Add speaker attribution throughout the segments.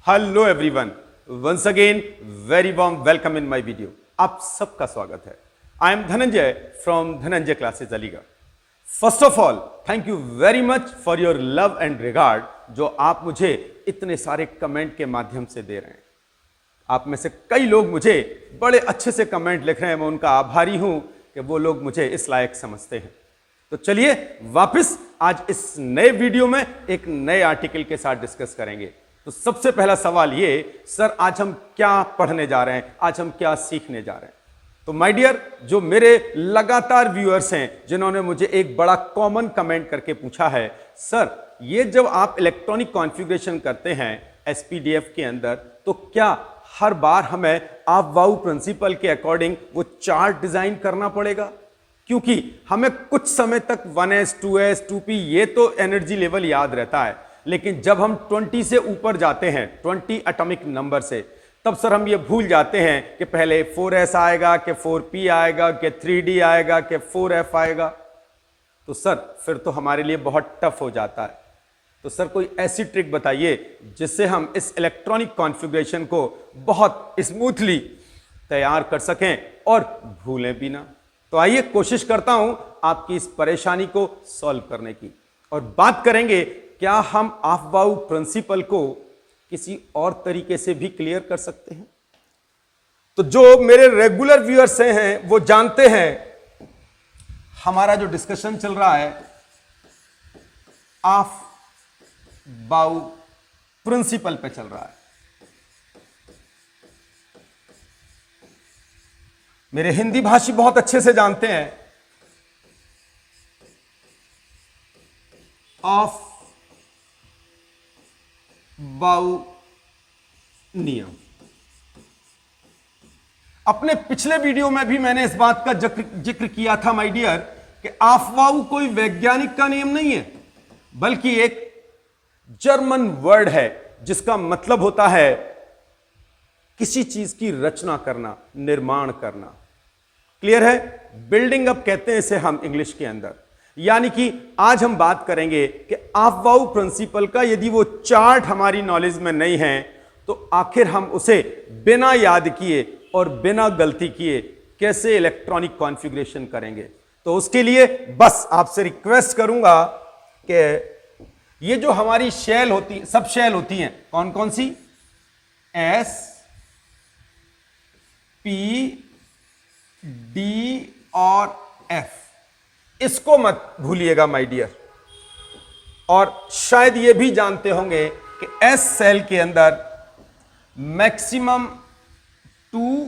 Speaker 1: Hello everyone, once again very warm welcome in my video. आप सबका स्वागत है। I am Dhananjay from Dhananjay classes Aligarh. First of all thank you very much for your love and regard, जो आप मुझे इतने सारे कमेंट के माध्यम से दे रहे हैं। आप में से कई लोग मुझे बड़े अच्छे से कमेंट लिख रहे हैं, मैं उनका आभारी हूं कि वो लोग मुझे इस लायक समझते हैं। तो चलिए वापस आज इस नए वीडियो में एक नए आर्टिकल के साथ डिस्कस करेंगे। तो सबसे पहला सवाल ये, सर आज हम क्या पढ़ने जा रहे हैं, आज हम क्या सीखने जा रहे हैं? तो माय डियर, जो मेरे लगातार व्यूअर्स हैं जिन्होंने मुझे एक बड़ा कॉमन कमेंट करके पूछा है, सर ये जब आप इलेक्ट्रॉनिक कॉन्फ़िगरेशन करते हैं एसपीडीएफ के अंदर, तो क्या हर बार हमें आप वाउ प्रिंसिपल के अकॉर्डिंग वो चार्ट डिजाइन करना पड़ेगा? क्योंकि हमें कुछ समय तक 1s 2s 2p ये तो एनर्जी लेवल याद रहता है, लेकिन जब हम 20 से ऊपर जाते हैं, 20 एटॉमिक नंबर से, तब सर हम ये भूल जाते हैं कि पहले 4s आएगा, कि 4p आएगा, कि 3d आएगा, कि 4f आएगा। तो सर फिर तो हमारे लिए बहुत टफ हो जाता है। तो सर कोई ऐसी ट्रिक बताइए जिससे हम इस इलेक्ट्रॉनिक कॉन्फ़िगरेशन को बहुत स्मूथली तैयार कर सकें और भूलें भी ना। तो आइए कोशिश करता हूं आपकी इस परेशानी को सॉल्व करने की, और बात करेंगे क्या हम ऑफ वाउ प्रिंसिपल को किसी और तरीके से भी क्लियर कर सकते हैं। तो जो मेरे रेगुलर व्यूअर्स हैं वो जानते हैं हमारा जो डिस्कशन चल रहा है ऑफ वाउ प्रिंसिपल पे चल रहा है। मेरे हिंदी भाषी बहुत अच्छे से जानते हैं ऑफ वाउ नियम। अपने पिछले वीडियो में भी मैंने इस बात का जिक्र किया था माय डियर कि ऑफ वाउ कोई वैज्ञानिक का नियम नहीं है, बल्कि एक जर्मन वर्ड है जिसका मतलब होता है किसी चीज की रचना करना, निर्माण करना। क्लियर है? बिल्डिंग अप कहते हैं इसे हम इंग्लिश के अंदर। यानी कि आज हम बात करेंगे कि ऑफ वाउ प्रिंसिपल का यदि वो चार्ट हमारी नॉलेज में नहीं है, तो आखिर हम उसे बिना याद किए और बिना गलती किए कैसे इलेक्ट्रॉनिक कॉन्फ़िगरेशन करेंगे। तो उसके लिए बस आपसे रिक्वेस्ट करूंगा कि ये जो हमारी शेल होती, सब शेल होती हैं, कौन कौन सी? एस, पी, डी और एफ, इसको मत भूलिएगा माय डियर। और शायद ये भी जानते होंगे कि एस सेल के अंदर मैक्सिमम 2,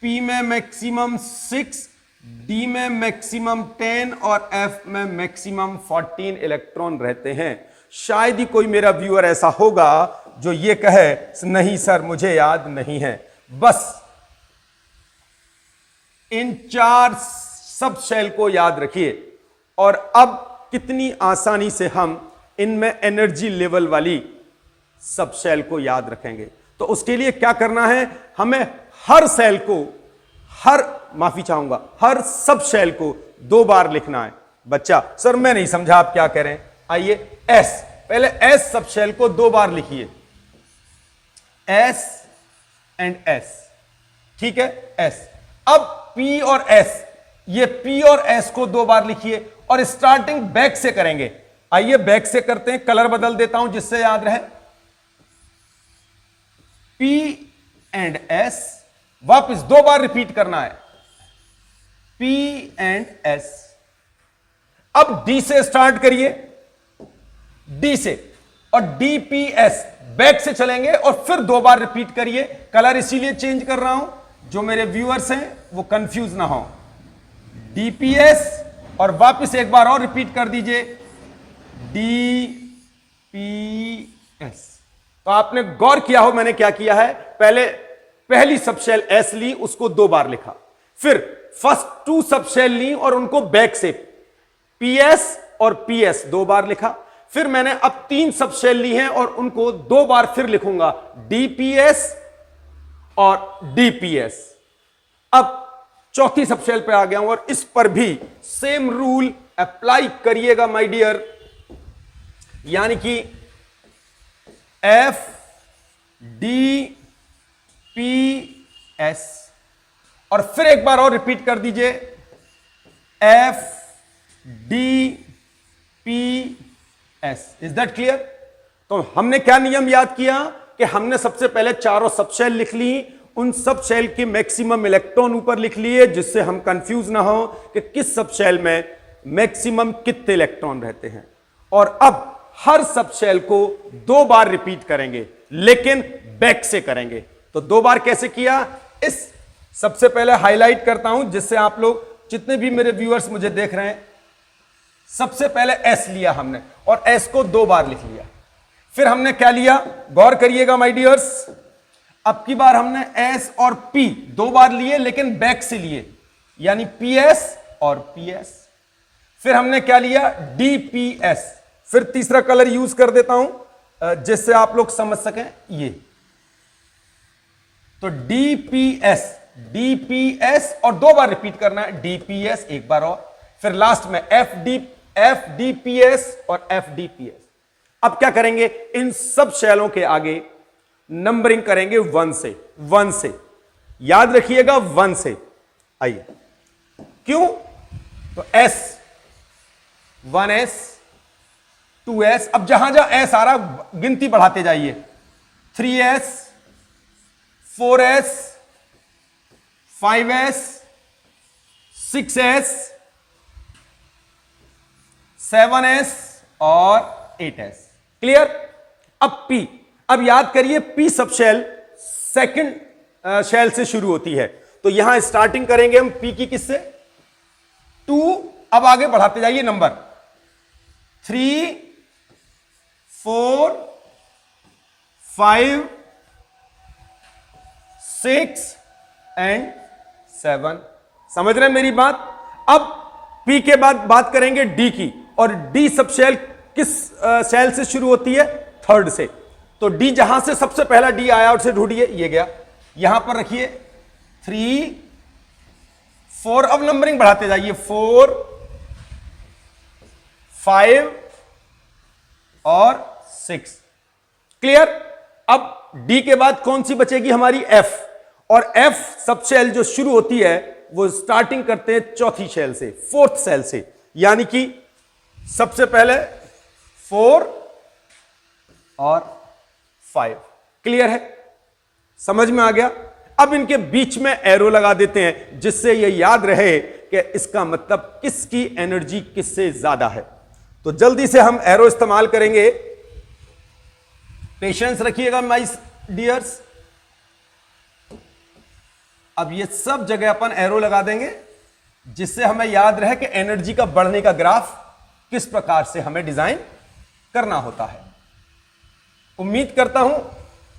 Speaker 1: पी में मैक्सिमम 6, डी में मैक्सिमम 10 और एफ में मैक्सिमम 14 इलेक्ट्रॉन रहते हैं। शायद ही कोई मेरा व्यूअर ऐसा होगा जो ये कहे नहीं सर मुझे याद नहीं है। बस इन 4 सब शेल को याद रखिए, और अब कितनी आसानी से हम इनमें एनर्जी लेवल वाली सब शेल को याद रखेंगे। तो उसके लिए क्या करना है, हमें हर सेल को, हर सब शेल को 2 बार लिखना है। बच्चा सर मैं नहीं समझा आप क्या कह रहे हैं। आइए एस, पहले एस सब शेल को 2 बार लिखिए, एस एंड एस, ठीक है, एस। अब पी और एस, ये पी और एस को 2 बार लिखिए, और स्टार्टिंग बैक से करेंगे। आइए बैक से करते हैं, कलर बदल देता हूं जिससे याद रहे। पी एंड एस, वापस 2 बार रिपीट करना है, पी एंड एस। अब डी से स्टार्ट करिए, डी से, और डी पी एस बैक से चलेंगे, और फिर 2 बार रिपीट करिए। कलर इसीलिए चेंज कर रहा हूं जो मेरे व्यूअर्स हैं वो कंफ्यूज ना हो। डीपीएस, और वापस एक बार और रिपीट कर दीजिए, डीपीएस। तो आपने गौर किया हो मैंने क्या किया है, पहली सबशेल एस ली, उसको 2 बार लिखा, फिर फर्स्ट 2 सबशेल ली और उनको बैक से पीएस और पीएस 2 बार लिखा, फिर मैंने अब 3 सबशेल ली हैं और उनको 2 बार फिर लिखूंगा, डीपीएस और डीपीएस। अब चौथी सबशेल पे आ गया हूं, और इस पर भी सेम रूल अप्लाई करिएगा माय डियर। यानी कि एफ डी पी एस, और फिर एक बार और रिपीट कर दीजिए, F D P S. Is that clear? तो हमने क्या नियम याद किया कि हमने सबसे पहले चारों सब शेल लिख ली, उन सब शेल के मैक्सिमम इलेक्ट्रॉन ऊपर लिख लिए, जिससे हम कंफ्यूज ना हो कि किस सब शेल में मैक्सिमम कितने इलेक्ट्रॉन रहते हैं। और अब हर सब शेल को 2 बार रिपीट करेंगे, लेकिन बैक से करेंगे। तो 2 बार कैसे किया, इस सबसे पहले हाईलाइट करता हूं, जिससे आप लोग जितने भी मेरे व्यूअर्स मुझे देख रहे हैं, सबसे पहले एस लिया हमने और एस को 2 बार लिख लिया। फिर हमने क्या लिया, गौर करिएगा माय डियर्स, अब की बार हमने एस और पी 2 बार लिए, लेकिन बैक से लिए, यानी पी एस और पी एस। फिर हमने क्या लिया, डी पी एस। फिर तीसरा कलर यूज कर देता हूं जिससे आप लोग समझ सकें, ये तो डीपीएस, डीपीएस और 2 बार रिपीट करना है, डीपीएस एक बार और, फिर लास्ट में एफडीपीएस और एफडीपीएस। अब क्या करेंगे, इन सब शैलों के आगे नंबरिंग करेंगे 1 से, याद रखिएगा 1 से। आइए, क्यों, तो एस 1s 2s, अब जहां जहां एस आ रहा गिनती बढ़ाते जाइए, 3s 4s 5s 6s 7s और 8s। क्लियर? अब P, अब याद करिए P सब शेल सेकंड शेल से शुरू होती है, तो यहां स्टार्टिंग करेंगे हम P की किससे, 2। अब आगे बढ़ाते जाइए नंबर, 3 4 5 6 एंड 7। समझ रहे हैं मेरी बात? अब P के बाद बात करेंगे D की, और D सब शेल किस शेल से शुरू होती है, 3rd से। तो D जहां से सबसे पहला D आया उसे ढूंढिए, ये गया, यहां पर रखिए 3 4, अब नंबरिंग बढ़ाते जाइए, 4 5 और 6। क्लियर? अब D के बाद कौन सी बचेगी हमारी, F, और F सब शेल जो शुरू होती है वो स्टार्टिंग करते हैं चौथी शेल से, 4th शेल से, यानी कि सबसे पहले 4 और 5। क्लियर है? समझ में आ गया? अब इनके बीच में एरो लगा देते हैं, जिससे ये याद रहे कि इसका मतलब किसकी एनर्जी किससे ज्यादा है। तो जल्दी से हम एरो इस्तेमाल करेंगे, पेशेंस रखिएगा माय डियर्स। अब ये सब जगह अपन एरो लगा देंगे, जिससे हमें याद रहे कि एनर्जी का बढ़ने का ग्राफ किस प्रकार से हमें डिजाइन करना होता है। उम्मीद करता हूं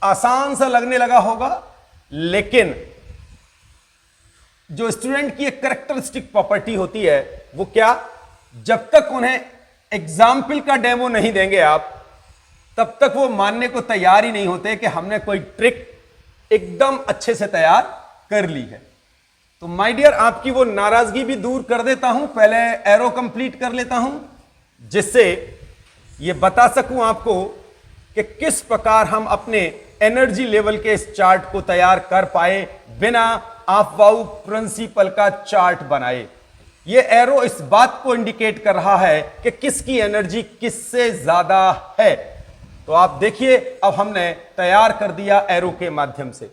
Speaker 1: आसान सा लगने लगा होगा, लेकिन जो स्टूडेंट की एक कैरेक्टरिस्टिक प्रॉपर्टी होती है वो क्या, जब तक उन्हें एग्जाम्पल का डेमो नहीं देंगे आप, तब तक वो मानने को तैयार ही नहीं होते कि हमने कोई ट्रिक एकदम अच्छे से तैयार कर ली है। तो माय डियर, आपकी वो नाराजगी भी दूर कर देता हूं, पहले एरो कंप्लीट कर लेता हूं, जिससे ये बता सकूं आपको कि किस प्रकार हम अपने एनर्जी लेवल के इस चार्ट को तैयार कर पाए बिना ऑफबाउ प्रिंसिपल का चार्ट बनाए। ये एरो इस बात को इंडिकेट कर रहा है कि किसकी एनर्जी किससे ज्यादा है। तो आप देखिए, अब हमने तैयार कर दिया एरो के माध्यम से।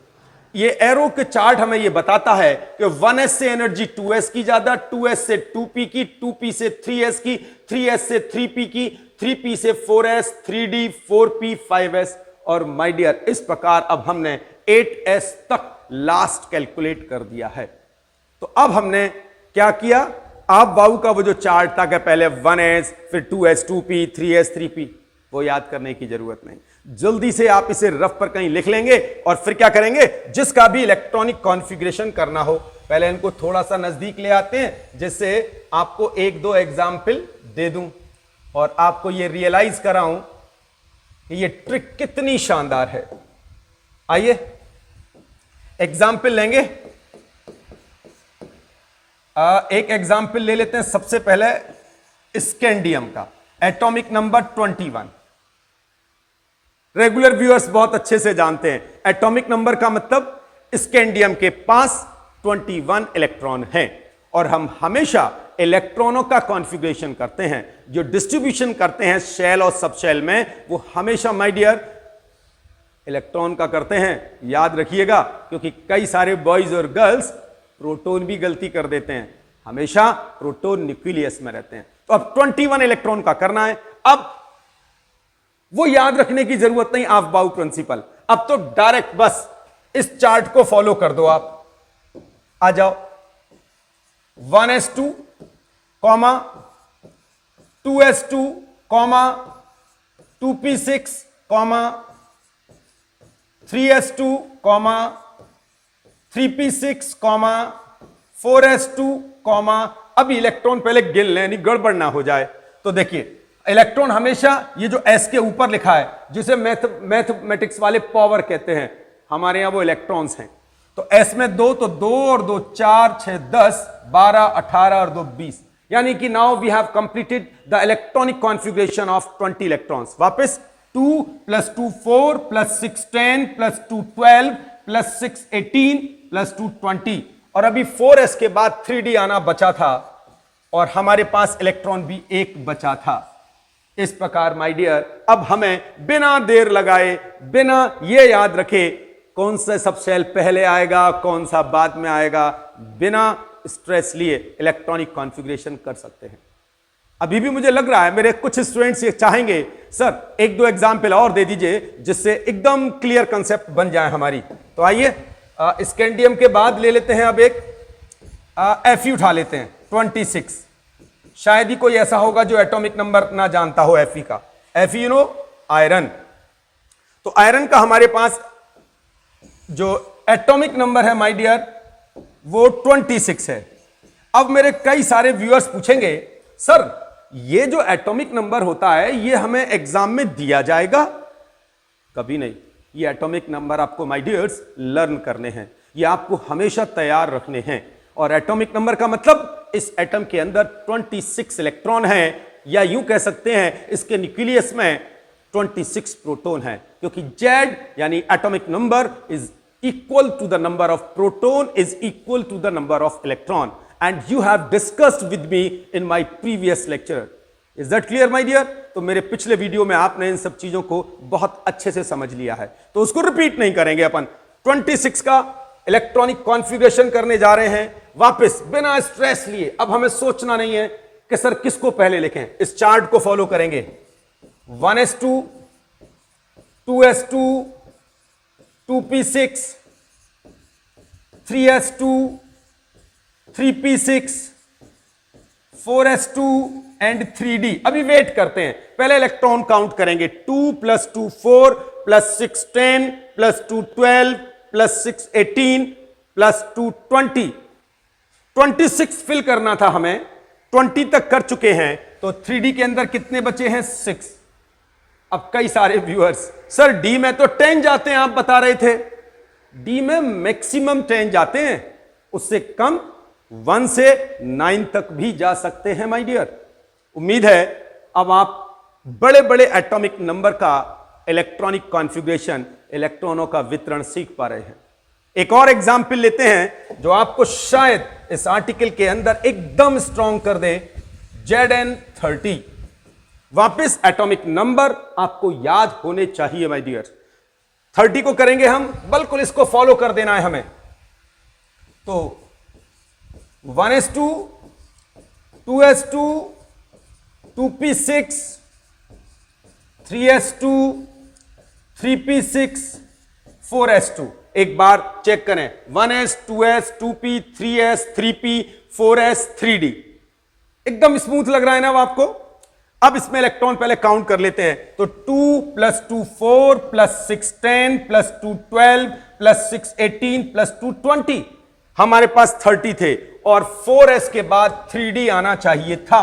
Speaker 1: ये एरो के चार्ट हमें ये बताता है कि 1s से एनर्जी 2s की ज्यादा, 2s से 2p की, 2p से 3s की, 3s से 3p की, 3p से 4s, 3d, 4p, 5s, और माय डियर इस प्रकार अब हमने 8s तक लास्ट कैलकुलेट कर दिया है। तो अब हमने क्या किया, आप बाऊ का वो जो चार्ट था कि पहले 1s फिर 2s 2p 3s 3p, वो याद करने की जरूरत नहीं, जल्दी से आप इसे रफ पर कहीं लिख लेंगे और फिर क्या करेंगे, जिसका भी इलेक्ट्रॉनिक कॉन्फ़िगरेशन करना हो, पहले इनको थोड़ा सा नजदीक ले आते हैं, जिससे आपको 1-2 एग्जाम्पल दे दूं और आपको ये रियलाइज कराऊं कि ये ट्रिक कितनी शानदार है। आइए एग्जाम्पल लेंगे, एक एग्जाम्पल ले लेते हैं। सबसे पहले स्कैंडियम का, एटॉमिक नंबर 21। रेगुलर व्यूअर्स बहुत अच्छे से जानते हैं एटॉमिक नंबर का मतलब स्कैंडियम के पास 21 इलेक्ट्रॉन हैं और हम हमेशा इलेक्ट्रॉनों का कॉन्फ़िगरेशन करते हैं, जो डिस्ट्रीब्यूशन करते हैं शेल और सब शेल में, वो हमेशा माय डियर इलेक्ट्रॉन का करते हैं। याद रखिएगा, क्योंकि कई सारे बॉयज और गर्ल्स प्रोटॉन भी गलती कर देते हैं, हमेशा प्रोटॉन न्यूक्लियस में रहते हैं। तो अब 21 इलेक्ट्रॉन का करना है। अब वो याद रखने की जरूरत नहीं, ऑफ बाउ प्रिंसिपल। अब तो डायरेक्ट बस इस चार्ट को फॉलो कर दो। आप आ जाओ 1s2 comma 2s2 comma 2p6 comma 3s2 comma 3p6 comma 4s2 comma, अब इलेक्ट्रॉन पहले गिन लें, यानी गड़बड़ ना हो जाए। तो देखिए इलेक्ट्रॉन हमेशा ये जो s के ऊपर लिखा है, जिसे मैथमेटिक्स वाले पावर कहते हैं, हमारे यहां वो इलेक्ट्रॉन्स हैं। तो s में 2, तो 2 और 2 4, 6 10 12 18 और 2 20, यानी कि now we have completed the electronic configuration of 20 electrons. वापस 2 + 2 4 + 6 10 + 2 12 + 6 18 + 2 20, और अभी 4s के बाद 3d आना बचा था और हमारे पास इलेक्ट्रॉन भी एक बचा था। इस प्रकार माय डियर अब हमें बिना देर लगाए, बिना ये याद रखे कौन सा सब सेल पहले आएगा कौन सा बाद में आएगा, बिना स्ट्रेस लिए इलेक्ट्रॉनिक कॉन्फ़िगरेशन कर सकते हैं। अभी भी मुझे लग रहा है मेरे कुछ स्टूडेंट्स ये चाहेंगे सर एक दो एग्जाम्पल और दे दीजिए जिससे एकदम क्लियर कंसेप्ट बन जाए हमारी। तो आइए स्कैंडियम के बाद ले लेते हैं, अब एक Fe उठा लेते हैं 26। शायद ही कोई ऐसा होगा जो एटॉमिक नंबर ना जानता हो Fe का। Fe you know iron. तो आयरन का हमारे पास जो एटॉमिक नंबर है माय डियर वो 26 है। अब मेरे कई सारे व्यूअर्स पूछेंगे सर ये जो एटॉमिक नंबर होता है ये हमें एग्जाम में दिया जाएगा? कभी नहीं। ये एटॉमिक नंबर आपको माय डियर्स लर्न करने हैं, ये आपको हमेशा तैयार रखने हैं। और एटॉमिक नंबर का मतलब इस एटम के अंदर 26 इलेक्ट्रॉन हैं, या यूं कह सकते हैं इसके न्यूक्लियस में 26 प्रोटॉन हैं, क्योंकि Z यानी atomic number is equal to the number of proton is equal to the number of electron, and you have discussed with me in my previous lecture. Is that clear my dear? तो मेरे पिछले video में आपने इन सब चीजों को बहुत अच्छे से समझ लिया है, तो उसको रिपीट नहीं करेंगे अपन। 26 का इलेक्ट्रॉनिक कॉन्फ़िगरेशन करने जा रहे हैं वापस बिना स्ट्रेस लिए। अब हमें सोचना नहीं है कि सर किसको पहले लिखें, इस चार्ट को फॉलो करेंगे। 1s2 2s2 2p6 3s2 3p6 4s2 and 3d। अभी वेट करते हैं, पहले इलेक्ट्रॉन काउंट करेंगे। 2 + 2 4 + 6 10 + 2 12 + 6 18 + 2 20। 26 फिल करना था हमें, 20 तक कर चुके हैं, तो 3d के अंदर कितने बचे हैं? 6। अब कई सारे व्यूअर्स सर डी में तो 10 जाते हैं, आप बता रहे थे। डी में मैक्सिमम 10 जाते हैं, उससे कम 1 से 9 तक भी जा सकते हैं माय डियर। उम्मीद है अब आप बड़े बड़े एटॉमिक नंबर का इलेक्ट्रॉनिक कॉन्फ़िगरेशन, इलेक्ट्रॉनों का वितरण सीख पा रहे हैं। एक और एग्जाम्पल लेते हैं जो आपको शायद इस आर्टिकल के अंदर एकदम स्ट्रॉन्ग कर दे। Zn30 वापस एटॉमिक नंबर आपको याद होने चाहिए माय डियर। 30 को करेंगे हम, बिल्कुल इसको फॉलो कर देना है हमें। तो 1s2 2s2 2p6 3s2 3p6 4s2। एक बार चेक करें, 1s 2s 2p 3s 3p 4s 3d। एकदम स्मूथ लग रहा है ना आपको? अब इसमें इलेक्ट्रॉन पहले काउंट कर लेते हैं। तो 2 + 2 4 + 6 10 + 2 12 + 6 18 + 2 20। हमारे पास 30 थे और 4s के बाद 3d आना चाहिए था,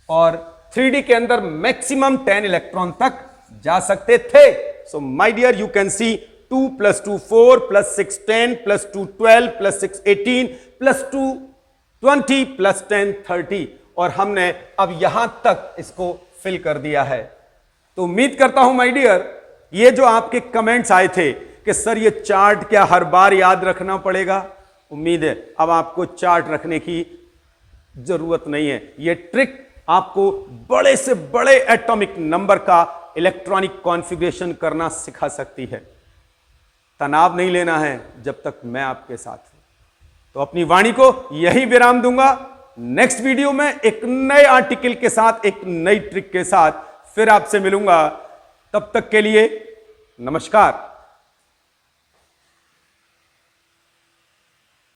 Speaker 1: और 3d के अंदर मैक्सिमम 10 इलेक्ट्रॉन तक जा सकते थे। So my dear you can see 2 + 2 4 + 6 10 + 2 12 + 6 18 + 2 20 + 10 30, और हमने अब यहां तक इसको फिल कर दिया है। तो उम्मीद करता हूं माय डियर ये जो आपके कमेंट्स आए थे कि सर ये चार्ट क्या हर बार याद रखना पड़ेगा, उम्मीद है अब आपको चार्ट रखने की जरूरत नहीं है। ये ट्रिक आपको बड़े से बड़े एटॉमिक नंबर का इलेक्ट्रॉनिक कॉन्फ़िगरेशन करना सिखा सकती है। तनाव नहीं लेना है जब तक मैं आपके साथ हूं। तो अपनी वाणी को यही विराम दूंगा। नेक्स्ट वीडियो में एक नए आर्टिकल के साथ, एक नई ट्रिक के साथ फिर आपसे मिलूंगा। तब तक के लिए नमस्कार।